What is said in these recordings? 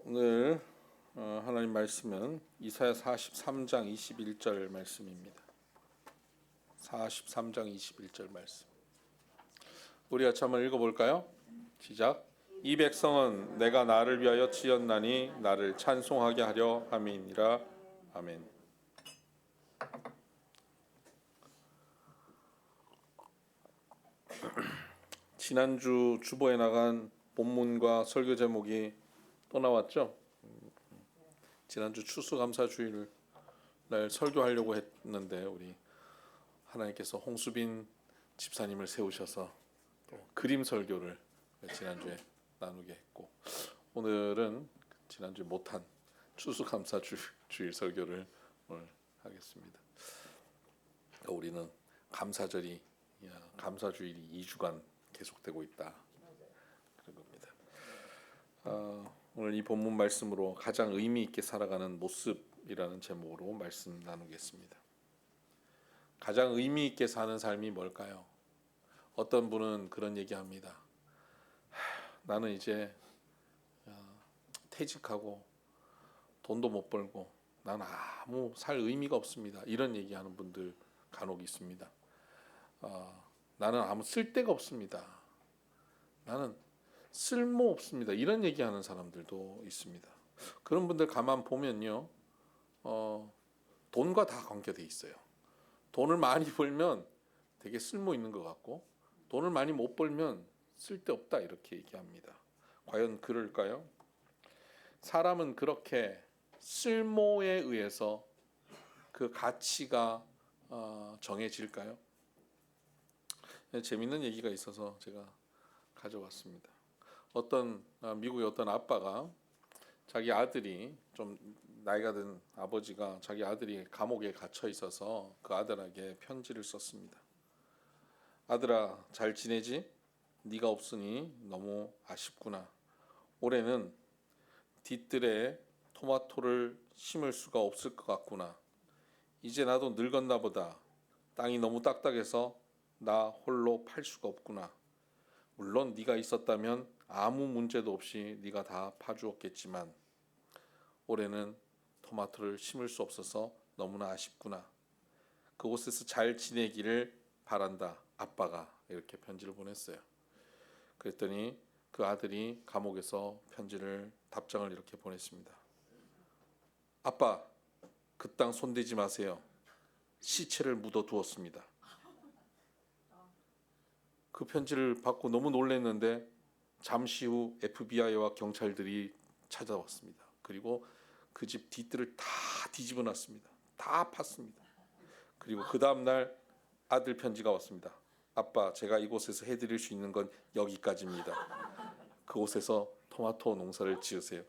오늘 하나님 말씀은 이사야 43장 21절 말씀입니다. 43장 21절 말씀. 우리 같이 한번 읽어볼까요? 시작. 이 백성은 내가 나를 위하여 지었나니 나를 찬송하게 하려 함이니라. 아멘. 지난주 주보에 나간 본문과 설교 제목이 또 나왔죠. 지난주 추수감사주일 날 설교하려고 했는데 우리 하나님께서 홍수빈 집사님을 세우셔서 또 그림 설교를 지난주에 나누게 했고, 오늘은 지난주에 못한 추수감사주일 설교를 오늘 하겠습니다. 우리는 감사주일이 2주간 계속되고 있다, 그런 겁니다. 오늘 이 본문 말씀으로 가장 의미 있게 살아가는 모습이라는 제목으로 말씀 나누겠습니다. 가장 의미 있게 사는 삶이 뭘까요? 어떤 분은 그런 얘기합니다. 나는 이제 퇴직하고 돈도 못 벌고 난 아무 살 의미가 없습니다, 이런 얘기하는 분들 간혹 있습니다. 나는 아무 쓸데가 없습니다, 나는 쓸모 없습니다, 이런 얘기하는 사람들도 있습니다. 그런 분들 가만 보면요, 돈과 다 관계돼 있어요. 돈을 많이 벌면 되게 쓸모 있는 것 같고, 돈을 많이 못 벌면 쓸데없다, 이렇게 얘기합니다. 과연 그럴까요? 사람은 그렇게 쓸모에 의해서 그 가치가 정해질까요? 재밌는 얘기가 있어서 제가 가져왔습니다. 미국의 어떤 아빠가 자기 아들이, 좀 나이가 든 아버지가 자기 아들이 감옥에 갇혀 있어서 그 아들에게 편지를 썼습니다. 아들아, 잘 지내지? 네가 없으니 너무 아쉽구나. 올해는 뒤뜰에 토마토를 심을 수가 없을 것 같구나. 이제 나도 늙었나 보다. 땅이 너무 딱딱해서 나 홀로 팔 수가 없구나. 물론 네가 있었다면 아무 문제도 없이 네가 다 파주었겠지만 올해는 토마토를 심을 수 없어서 너무나 아쉽구나. 그곳에서 잘 지내기를 바란다, 아빠가. 이렇게 편지를 보냈어요. 그랬더니 그 아들이 감옥에서 답장을 이렇게 보냈습니다. 아빠, 그 땅 손대지 마세요. 시체를 묻어두었습니다. 그 편지를 받고 너무 놀랐는데 잠시 후 FBI와 경찰들이 찾아왔습니다. 그리고 그 집 뒤뜰을 다 뒤집어 놨습니다. 다 팠습니다. 그리고 그 다음날 아들 편지가 왔습니다. 아빠, 제가 이곳에서 해드릴 수 있는 건 여기까지입니다. 그곳에서 토마토 농사를 지으세요.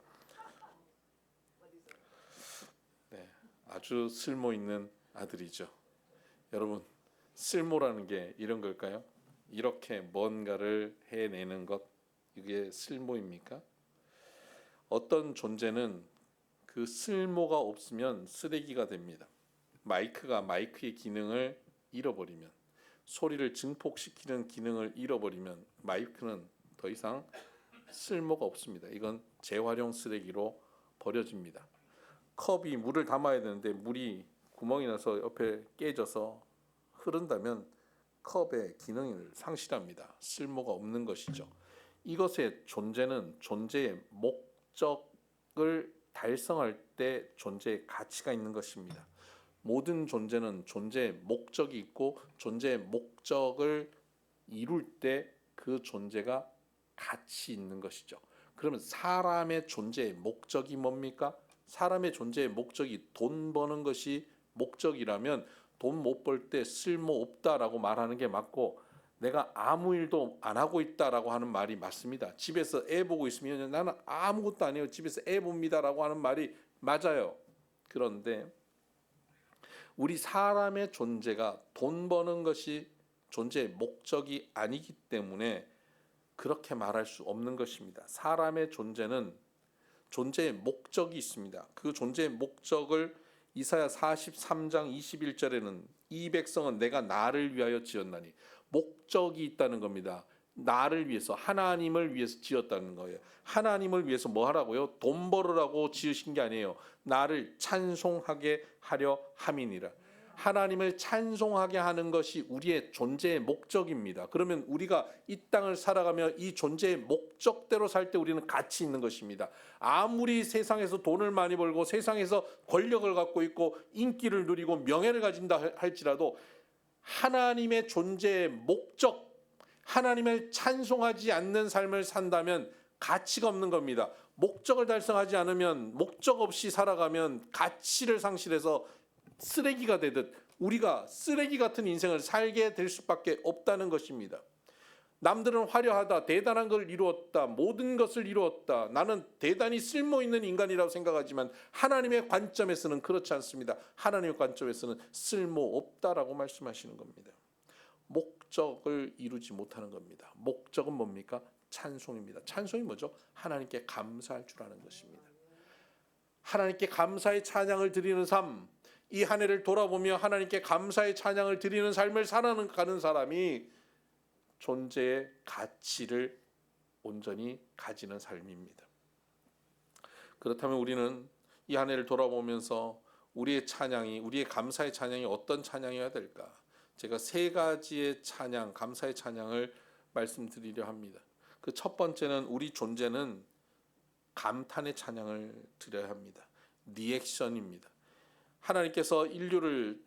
네, 아주 쓸모 있는 아들이죠. 여러분, 쓸모라는 게 이런 걸까요? 이렇게 뭔가를 해내는 것, 이게 쓸모입니까? 어떤 존재는 그 쓸모가 없으면 쓰레기가 됩니다. 마이크가 마이크의 기능을 잃어버리면, 소리를 증폭시키는 기능을 잃어버리면 마이크는 더 이상 쓸모가 없습니다. 이건 재활용 쓰레기로 버려집니다. 컵이 물을 담아야 되는데 물이 구멍이 나서 옆에 깨져서 흐른다면 컵의 기능을 상실합니다. 쓸모가 없는 것이죠. 이것의 존재는 존재의 목적을 달성할 때 존재의 가치가 있는 것입니다. 모든 존재는 존재의 목적이 있고 존재의 목적을 이룰 때 그 존재가 가치 있는 것이죠. 그러면 사람의 존재의 목적이 뭡니까? 사람의 존재의 목적이 돈 버는 것이 목적이라면 돈 못 벌 때 쓸모없다라고 말하는 게 맞고, 내가 아무 일도 안 하고 있다라고 하는 말이 맞습니다. 집에서 애 보고 있으면 나는 아무것도 안 해요, 집에서 애 봅니다라고 하는 말이 맞아요. 그런데 우리 사람의 존재가 돈 버는 것이 존재의 목적이 아니기 때문에 그렇게 말할 수 없는 것입니다. 사람의 존재는 존재의 목적이 있습니다. 그 존재의 목적을 이사야 43장 21절에는 이 백성은 내가 나를 위하여 지었나니, 목적이 있다는 겁니다. 나를 위해서, 하나님을 위해서 지었다는 거예요. 하나님을 위해서 뭐 하라고요? 돈 벌으라고 지으신 게 아니에요. 나를 찬송하게 하려 함이니라. 하나님을 찬송하게 하는 것이 우리의 존재의 목적입니다. 그러면 우리가 이 땅을 살아가며 이 존재의 목적대로 살 때 우리는 가치 있는 것입니다. 아무리 세상에서 돈을 많이 벌고 세상에서 권력을 갖고 있고 인기를 누리고 명예를 가진다 할지라도 하나님의 존재의 목적, 하나님을 찬송하지 않는 삶을 산다면 가치가 없는 겁니다. 목적을 달성하지 않으면, 목적 없이 살아가면 가치를 상실해서 쓰레기가 되듯 우리가 쓰레기 같은 인생을 살게 될 수밖에 없다는 것입니다. 남들은 화려하다, 대단한 걸 이루었다, 모든 것을 이루었다, 나는 대단히 쓸모있는 인간이라고 생각하지만 하나님의 관점에서는 그렇지 않습니다. 하나님의 관점에서는 쓸모없다라고 말씀하시는 겁니다. 목적을 이루지 못하는 겁니다. 목적은 뭡니까? 찬송입니다. 찬송이 뭐죠? 하나님께 감사할 줄 아는 것입니다. 하나님께 감사의 찬양을 드리는 삶, 이 한 해를 돌아보며 하나님께 감사의 찬양을 드리는 삶을 살아가는 사람이 존재의 가치를 온전히 가지는 삶입니다. 그렇다면 우리는 이 한 해를 돌아보면서 우리의 찬양이, 우리의 감사의 찬양이 어떤 찬양이어야 될까? 제가 세 가지의 찬양, 감사의 찬양을 말씀드리려 합니다. 그 첫 번째는 우리 존재는 감탄의 찬양을 드려야 합니다. 리액션입니다. 하나님께서 인류를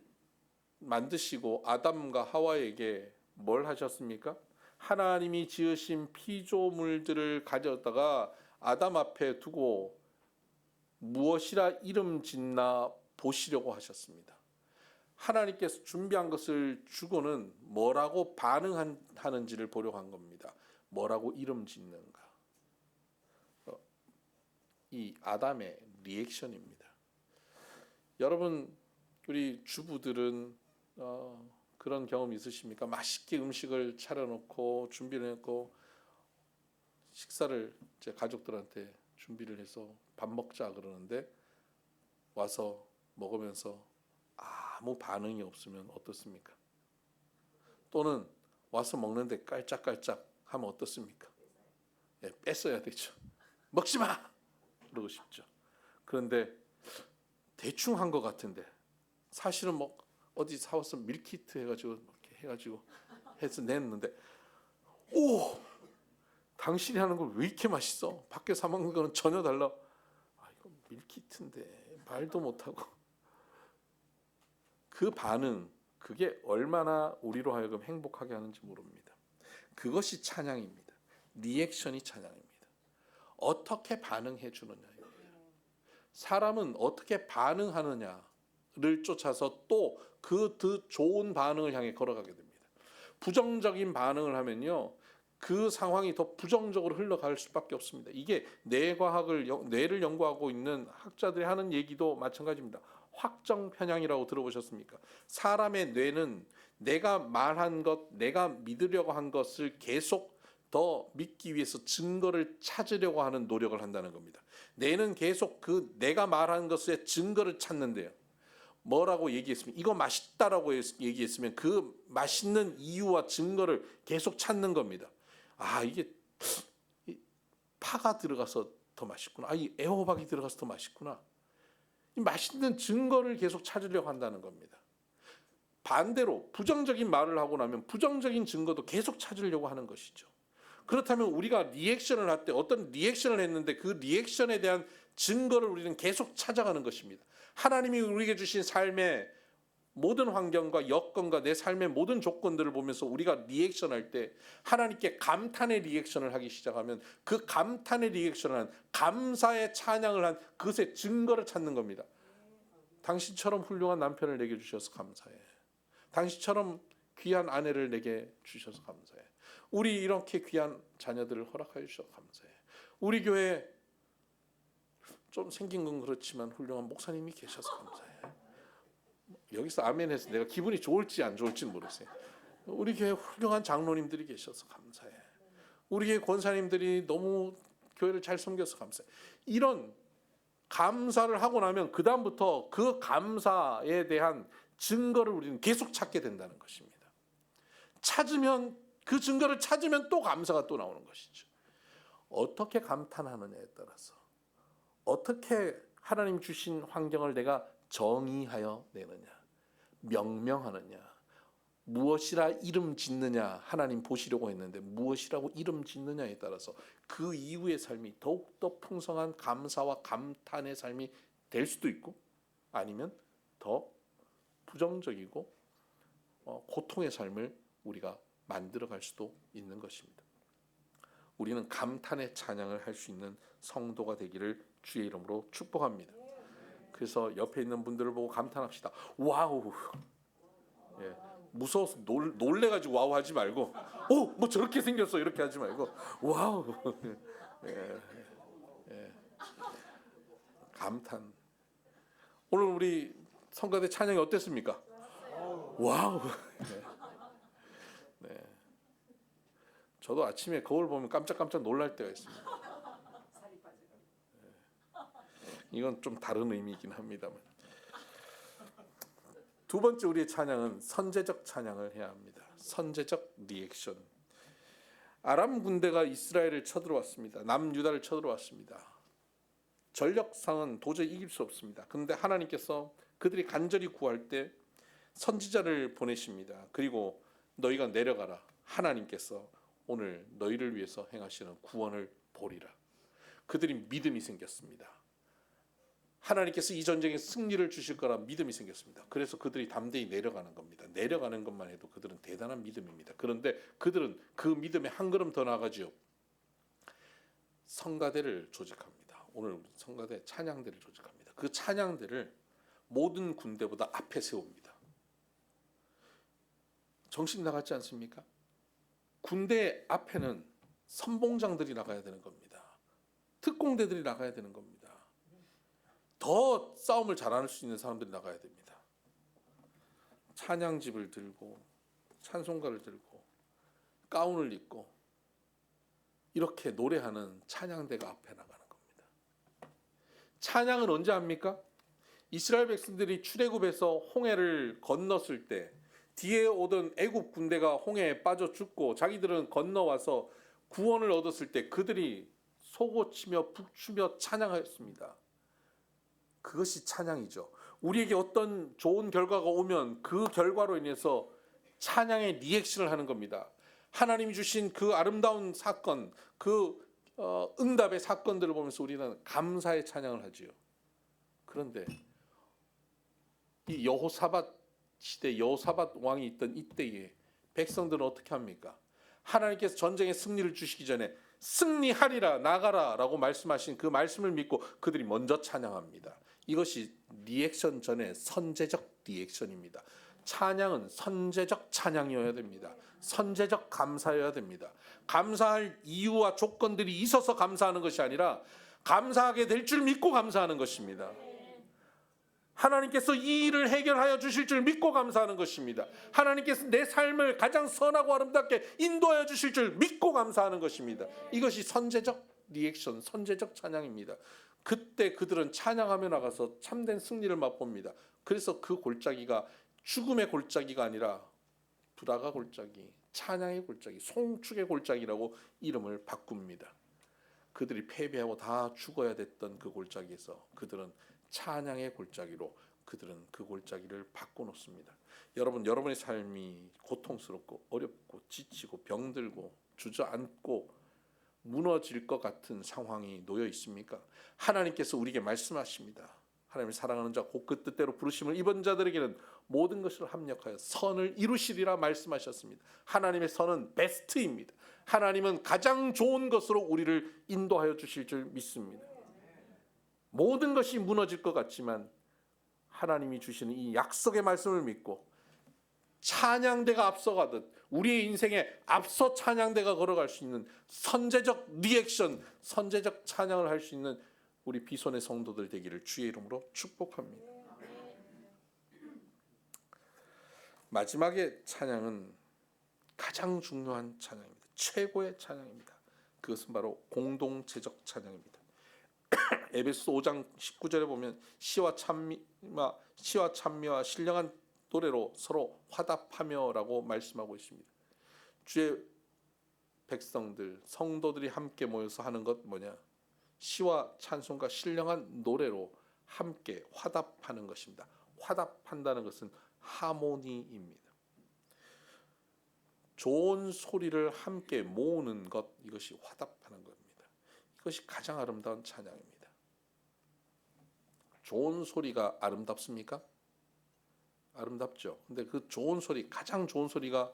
만드시고 아담과 하와에게 뭘 하셨습니까? 하나님이 지으신 피조물들을 가져다가 아담 앞에 두고 무엇이라 이름 짓나 보시려고 하셨습니다. 하나님께서 준비한 것을 주고는 뭐라고 반응하는지를 보려고 한 겁니다. 뭐라고 이름 짓는가. 이 아담의 리액션입니다. 여러분, 우리 주부들은 그런 경험 있으십니까? 맛있게 음식을 차려놓고 준비를 했고 식사를 제 가족들한테 준비를 해서 밥 먹자 그러는데 와서 먹으면서 아무 반응이 없으면 어떻습니까? 또는 와서 먹는데 깔짝깔짝 하면 어떻습니까? 예, 뺐어야 되죠. 먹지 마! 그러고 싶죠. 그런데 대충 한 것 같은데 사실은 뭐 어디 사와서 밀키트 해가지고 이렇게 해가지고 해서 냈는데 오! 당신이 하는 걸 왜 이렇게 맛있어? 밖에 사 먹는 거는 전혀 달라. 아, 이거 밀키트인데 말도 못하고. 그 반응, 그게 얼마나 우리로 하여금 행복하게 하는지 모릅니다. 그것이 찬양입니다. 리액션이 찬양입니다. 어떻게 반응해 주느냐예요. 사람은 어떻게 반응하느냐를 쫓아서 또 그 더 좋은 반응을 향해 걸어가게 됩니다. 부정적인 반응을 하면요, 그 상황이 더 부정적으로 흘러갈 수밖에 없습니다. 이게 뇌를 연구하고 있는 학자들이 하는 얘기도 마찬가지입니다. 확정 편향이라고 들어보셨습니까? 사람의 뇌는 내가 말한 것, 내가 믿으려고 한 것을 계속 더 믿기 위해서 증거를 찾으려고 하는 노력을 한다는 겁니다. 뇌는 계속 그 내가 말한 것의 증거를 찾는데요. 뭐라고 얘기했으면, 이거 맛있다라고 얘기했으면 그 맛있는 이유와 증거를 계속 찾는 겁니다. 아, 이게 파가 들어가서 더 맛있구나. 아, 이 애호박이 들어가서 더 맛있구나. 이 맛있는 증거를 계속 찾으려고 한다는 겁니다. 반대로 부정적인 말을 하고 나면 부정적인 증거도 계속 찾으려고 하는 것이죠. 그렇다면 우리가 리액션을 할 때 어떤 리액션을 했는데 그 리액션에 대한 증거를 우리는 계속 찾아가는 것입니다. 하나님이 우리에게 주신 삶의 모든 환경과 여건과 내 삶의 모든 조건들을 보면서 우리가 리액션할 때 하나님께 감탄의 리액션을 하기 시작하면 그 감탄의 리액션을 한, 감사의 찬양을 한 그것의 증거를 찾는 겁니다. 당신처럼 훌륭한 남편을 내게 주셔서 감사해. 당신처럼 귀한 아내를 내게 주셔서 감사해. 우리 이렇게 귀한 자녀들을 허락하여 주셔서 감사해. 우리 교회에 좀 생긴 건 그렇지만 훌륭한 목사님이 계셔서 감사해. 여기서 아멘 해서 내가 기분이 좋을지 안 좋을지는 모르겠어요. 우리 교회 훌륭한 장로님들이 계셔서 감사해. 우리 교회 권사님들이 너무 교회를 잘 섬겨서 감사해. 이런 감사를 하고 나면 그 다음부터 그 감사에 대한 증거를 우리는 계속 찾게 된다는 것입니다. 찾으면 그 증거를 찾으면 또 감사가 또 나오는 것이죠. 어떻게 감탄하느냐에 따라서, 어떻게 하나님 주신 환경을 내가 정의하여 내느냐, 명명하느냐, 무엇이라 이름 짓느냐, 하나님 보시려고 했는데 무엇이라고 이름 짓느냐에 따라서 그 이후의 삶이 더욱더 풍성한 감사와 감탄의 삶이 될 수도 있고, 아니면 더 부정적이고 고통의 삶을 우리가 만들어갈 수도 있는 것입니다. 우리는 감탄의 찬양을 할 수 있는 성도가 되기를 주의 이름으로 축복합니다. 그래서 옆에 있는 분들을 보고 감탄합시다. 와우. 예, 무서워서 놀래가지고 와우 하지 말고, 뭐 저렇게 생겼어 이렇게 하지 말고, 와우. 예, 예. 감탄. 오늘 우리 성가대 찬양이 어땠습니까? 와우. 네. 저도 아침에 거울 보면 깜짝깜짝 놀랄 때가 있습니다. 이건 좀 다른 의미이긴 합니다만. 두 번째 우리의 찬양은 선제적 찬양을 해야 합니다. 선제적 리액션. 아람 군대가 이스라엘을 쳐들어왔습니다. 남유다를 쳐들어왔습니다. 전력상은 도저히 이길 수 없습니다. 그런데 하나님께서 그들이 간절히 구할 때 선지자를 보내십니다. 그리고 너희가 내려가라. 하나님께서 오늘 너희를 위해서 행하시는 구원을 보리라. 그들이 믿음이 생겼습니다. 하나님께서 이 전쟁에 승리를 주실 거라 믿음이 생겼습니다. 그래서 그들이 담대히 내려가는 겁니다. 내려가는 것만 해도 그들은 대단한 믿음입니다. 그런데 그들은 그 믿음에 한 걸음 더 나아가지요. 성가대를 조직합니다. 오늘 성가대 찬양대를 조직합니다. 그 찬양대를 모든 군대보다 앞에 세웁니다. 정신 나갔지 않습니까? 군대 앞에는 선봉장들이 나가야 되는 겁니다. 특공대들이 나가야 되는 겁니다. 더 싸움을 잘할 수 있는 사람들이 나가야 됩니다. 찬양집을 들고 찬송가를 들고 가운을 입고 이렇게 노래하는 찬양대가 앞에 나가는 겁니다. 찬양은 언제 합니까? 이스라엘 백성들이 출애굽에서 홍해를 건넜을 때 뒤에 오던 애굽 군대가 홍해에 빠져 죽고 자기들은 건너와서 구원을 얻었을 때 그들이 솟구치며 북추며 찬양하였습니다. 그것이 찬양이죠. 우리에게 어떤 좋은 결과가 오면 그 결과로 인해서 찬양의 리액션을 하는 겁니다. 하나님이 주신 그 아름다운 사건, 그 응답의 사건들을 보면서 우리는 감사의 찬양을 하지요. 그런데 이 여호사밧 시대, 여호사밧 왕이 있던 이때에 백성들은 어떻게 합니까? 하나님께서 전쟁에 승리를 주시기 전에 승리하리라 나가라 라고 말씀하신 그 말씀을 믿고 그들이 먼저 찬양합니다. 이것이 리액션 전에 선제적 리액션입니다. 찬양은 선제적 찬양이어야 됩니다. 선제적 감사여야 됩니다. 감사할 이유와 조건들이 있어서 감사하는 것이 아니라 감사하게 될 줄 믿고 감사하는 것입니다. 하나님께서 이 일을 해결하여 주실 줄 믿고 감사하는 것입니다. 하나님께서 내 삶을 가장 선하고 아름답게 인도하여 주실 줄 믿고 감사하는 것입니다. 이것이 선제적 리액션, 선제적 찬양입니다. 그때 그들은 찬양하며 나가서 참된 승리를 맛봅니다. 그래서 그 골짜기가 죽음의 골짜기가 아니라 브라가 골짜기, 찬양의 골짜기, 송축의 골짜기라고 이름을 바꿉니다. 그들이 패배하고 다 죽어야 됐던 그 골짜기에서 그들은 찬양의 골짜기로 그들은 그 골짜기를 바꿔놓습니다. 여러분, 여러분의 삶이 고통스럽고 어렵고 지치고 병들고 주저앉고 무너질 것 같은 상황이 놓여 있습니까? 하나님께서 우리에게 말씀하십니다. 하나님을 사랑하는 자 곧 그 뜻대로 부르심을 입은 자들에게는 모든 것을 합력하여 선을 이루시리라 말씀하셨습니다. 하나님의 선은 베스트입니다. 하나님은 가장 좋은 것으로 우리를 인도하여 주실 줄 믿습니다. 모든 것이 무너질 것 같지만 하나님이 주시는 이 약속의 말씀을 믿고 찬양대가 앞서가듯 우리의 인생에 앞서 찬양대가 걸어갈 수 있는 선제적 리액션, 선제적 찬양을 할 수 있는 우리 비손의 성도들 되기를 주의 이름으로 축복합니다. 마지막의 찬양은 가장 중요한 찬양입니다. 최고의 찬양입니다. 그것은 바로 공동체적 찬양입니다. 에베소 5장 19절에 보면 시와 찬미와 신령한 노래로 서로 화답하며라고 말씀하고 있습니다. 주의 백성들, 성도들이 함께 모여서 하는 것 뭐냐? 시와 찬송과 신령한 노래로 함께 화답하는 것입니다. 화답한다는 것은 하모니입니다. 좋은 소리를 함께 모으는 것, 이것이 화답하는 겁니다. 이것이 가장 아름다운 찬양입니다. 좋은 소리가 아름답습니까? 아름답죠. 근데 그 좋은 소리, 가장 좋은 소리가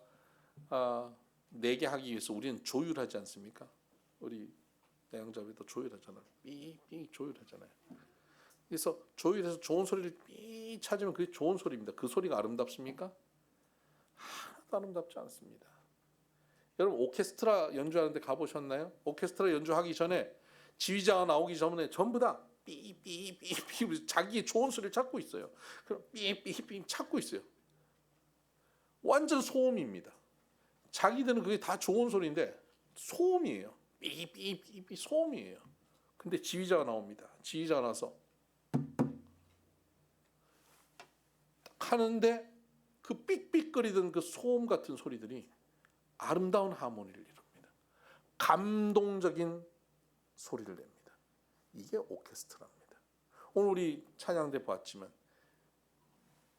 내게 하기 위해서 우리는 조율하지 않습니까? 우리 내양자비도 조율하잖아요. 삐삐 조율하잖아요. 그래서 조율해서 좋은 소리를 삐 찾으면 그게 좋은 소리입니다. 그 소리가 아름답습니까? 하나도 아름답지 않습니다. 여러분 오케스트라 연주하는데 가보셨나요? 오케스트라 연주하기 전에 지휘자가 나오기 전에 전부 다 삐삐삐삐 자기의 좋은 소리를 찾고 있어요. 그럼 삐삐삐 찾고 있어요. 완전 소음입니다. 자기들은 그게 다 좋은 소리인데 소음이에요. 삐삐삐삐 소음이에요. 근데 지휘자가 나옵니다. 지휘자가 나서 하는데 그 삑삑거리던 그 소음 같은 소리들이 아름다운 하모니를 이룹니다. 감동적인 소리를 냅니다. 이게 오케스트라입니다. 오늘 우리 찬양대 봤지만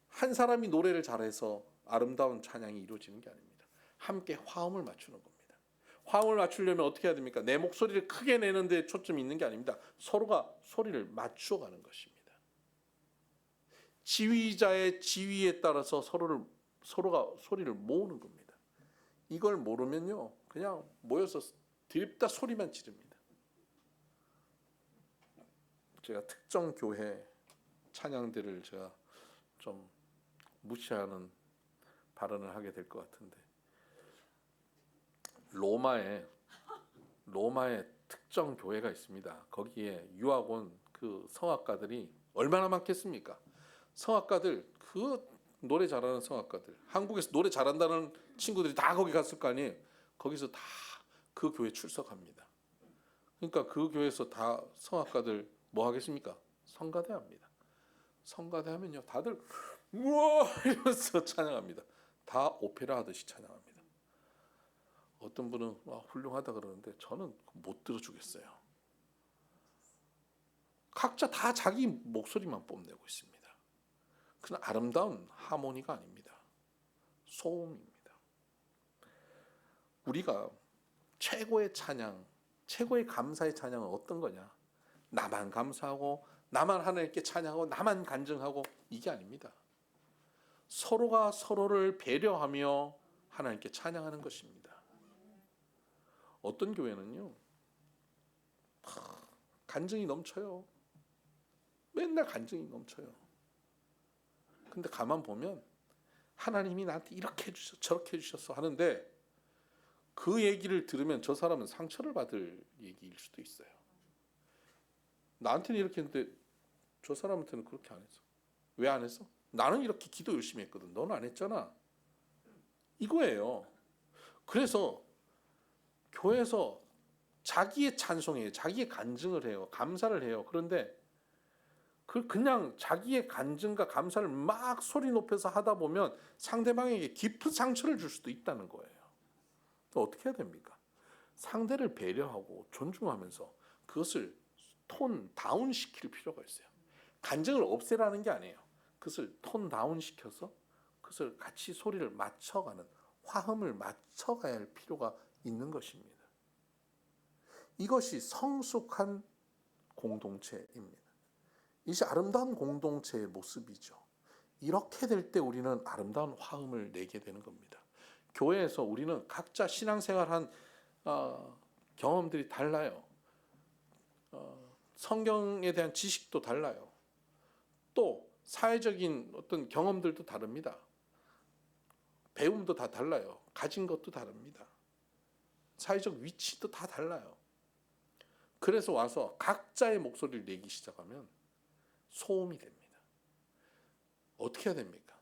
한 사람이 노래를 잘해서 아름다운 찬양이 이루어지는 게 아닙니다. 함께 화음을 맞추는 겁니다. 화음을 맞추려면 어떻게 해야 됩니까? 내 목소리를 크게 내는 데 초점이 있는 게 아닙니다. 서로가 소리를 맞춰가는 것입니다. 지휘자의 지휘에 따라서 서로가 소리를 모으는 겁니다. 이걸 모르면요, 그냥 모여서 드립다 소리만 지릅니다. 제가 특정 교회 찬양들을 제가 좀 무시하는 발언을 하게 될 것 같은데, 로마에 특정 교회가 있습니다. 거기에 유학 온 그 성악가들이 얼마나 많겠습니까? 성악가들, 그 노래 잘하는 성악가들, 한국에서 노래 잘한다는 친구들이 다 거기 갔을 거 아니에요. 거기서 다 그 교회 출석합니다. 그러니까 그 교회에서 다 성악가들 뭐 하겠습니까? 성가대 합니다. 성가대 하면요, 다들 우와 이러면서 찬양합니다. 다 오페라 하듯이 찬양합니다. 어떤 분은 와, 훌륭하다 그러는데 저는 못 들어주겠어요. 각자 다 자기 목소리만 뽐내고 있습니다. 그건 아름다운 하모니가 아닙니다. 소음입니다. 우리가 최고의 찬양, 최고의 감사의 찬양은 어떤 거냐? 나만 감사하고 나만 하나님께 찬양하고 나만 간증하고 이게 아닙니다. 서로가 서로를 배려하며 하나님께 찬양하는 것입니다. 어떤 교회는요, 간증이 넘쳐요. 맨날 간증이 넘쳐요. 근데 가만 보면 하나님이 나한테 이렇게 해주셨어, 저렇게 해주셨어 하는데 그 얘기를 들으면 저 사람은 상처를 받을 얘기일 수도 있어요. 나한테는 이렇게 했는데 저 사람한테는 그렇게 안 했어. 왜 안 했어? 나는 이렇게 기도 열심히 했거든. 너는 안 했잖아. 이거예요. 그래서 교회에서 자기의 찬송해요. 자기의 간증을 해요. 감사를 해요. 그런데 그냥 자기의 간증과 감사를 막 소리 높여서 하다 보면 상대방에게 깊은 상처를 줄 수도 있다는 거예요. 또 어떻게 해야 됩니까? 상대를 배려하고 존중하면서 그것을 톤 다운 시킬 필요가 있어요. 간증을 없애라는 게 아니에요. 그것을 톤 다운 시켜서 그것을 같이 소리를 맞춰가는, 화음을 맞춰가야 할 필요가 있는 것입니다. 이것이 성숙한 공동체입니다. 이것이 아름다운 공동체의 모습이죠. 이렇게 될 때 우리는 아름다운 화음을 내게 되는 겁니다. 교회에서 우리는 각자 신앙생활한 경험들이 달라요. 성경에 대한 지식도 달라요. 또 사회적인 어떤 경험들도 다릅니다. 배움도 다 달라요. 가진 것도 다릅니다. 사회적 위치도 다 달라요. 그래서 와서 각자의 목소리를 내기 시작하면 소음이 됩니다. 어떻게 해야 됩니까?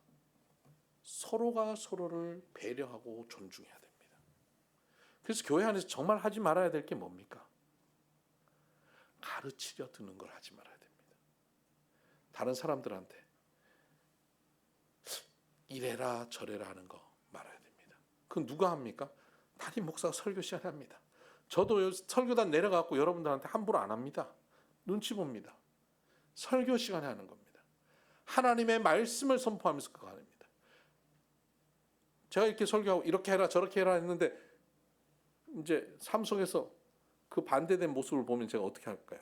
서로가 서로를 배려하고 존중해야 됩니다. 그래서 교회 안에서 정말 하지 말아야 될 게 뭡니까? 가르치려 드는 걸 하지 말아야 됩니다. 다른 사람들한테 이래라 저래라 하는 거 말아야 됩니다. 그건 누가 합니까? 담임 목사가 설교 시간에 합니다. 저도 설교단 내려가고 여러분들한테 함부로 안 합니다. 눈치 봅니다. 설교 시간에 하는 겁니다. 하나님의 말씀을 선포하면서 그거 합니다. 제가 이렇게 설교하고 이렇게 해라 저렇게 해라 했는데 이제 삶 속에서 그 반대된 모습을 보면 제가 어떻게 할까요?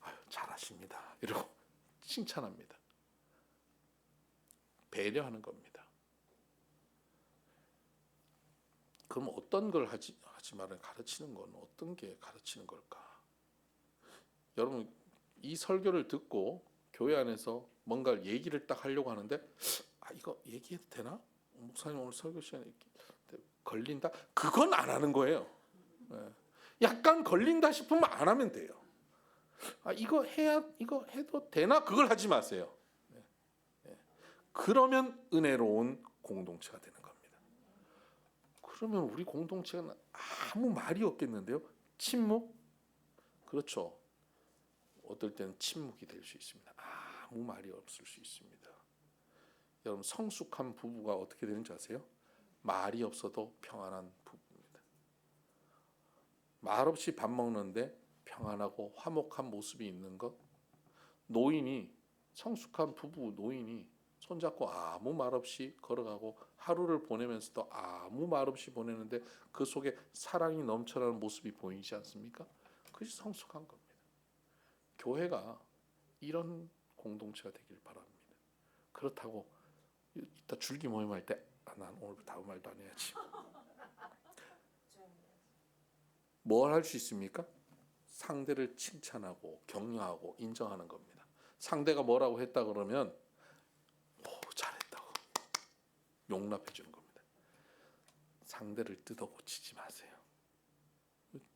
아유, 잘하십니다. 이러고 칭찬합니다. 배려하는 겁니다. 그럼 어떤 걸 하지 말은 가르치는 건 어떤 게 가르치는 걸까? 여러분 이 설교를 듣고 교회 안에서 뭔가 얘기를 딱 하려고 하는데 이거 얘기해도 되나? 목사님 오늘 설교 시간에 걸린다? 그건 안 하는 거예요. 약간 걸린다 싶으면 안 하면 돼요. 이거 해도 되나? 그걸 하지 마세요. 그러면 은혜로운 공동체가 되는 겁니다. 그러면 우리 공동체는 아무 말이 없겠는데요? 침묵? 그렇죠. 어떨 때는 침묵이 될 수 있습니다. 아무 말이 없을 수 있습니다. 여러분 성숙한 부부가 어떻게 되는지 아세요? 말이 없어도 평안한 부부입니다. 말 없이 밥 먹는데 평안하고 화목한 모습이 있는 것. 성숙한 부부 노인이 손잡고 아무 말 없이 걸어가고 하루를 보내면서도 아무 말 없이 보내는데 그 속에 사랑이 넘쳐나는 모습이 보이지 않습니까? 그것이 성숙한 겁니다. 교회가 이런 공동체가 되길 바랍니다. 그렇다고 이따 줄기 모임할 때 난 오늘부터 아무 말도 안 해야지. 뭘 할 수 있습니까? 상대를 칭찬하고 격려하고 인정하는 겁니다. 상대가 뭐라고 했다 그러면 잘했다고 용납해 주는 겁니다. 상대를 뜯어 고치지 마세요.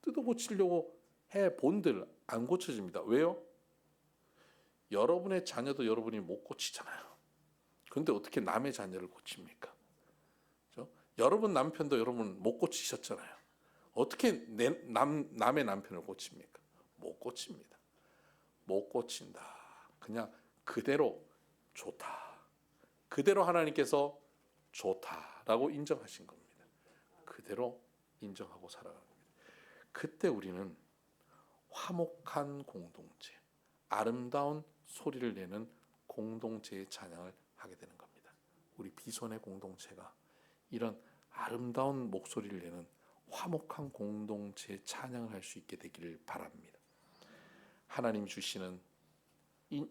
뜯어 고치려고 해 본들 안 고쳐집니다. 왜요? 여러분의 자녀도 여러분이 못 고치잖아요. 그런데 어떻게 남의 자녀를 고칩니까? 그렇죠? 여러분 남편도 여러분 못 고치셨잖아요. 어떻게 남의 남편을 고칩니까? 못 고칩니다. 못 고친다. 그냥 그대로 좋다. 그대로 하나님께서 좋다라고 인정하신 겁니다. 그대로 인정하고 살아가는 겁니다. 그때 우리는 화목한 공동체, 아름다운 소리를 내는 공동체의 찬양을 하게 되는 겁니다. 우리 비손의 공동체가 이런 아름다운 목소리를 내는 화목한 공동체의 찬양을 할 수 있게 되기를 바랍니다. 하나님 주시는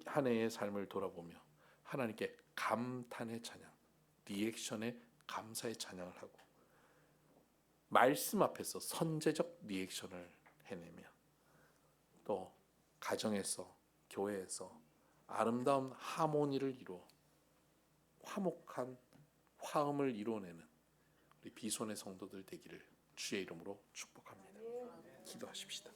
한 해의 삶을 돌아보며 하나님께 감탄의 찬양, 리액션의 감사의 찬양을 하고 말씀 앞에서 선제적 리액션을 해내며 또 가정에서 교회에서 아름다운 하모니를 이루어 화목한 화음을 이루어내는 우리 비손의 성도들 되기를 주의 이름으로 축복합니다. 기도하십시다.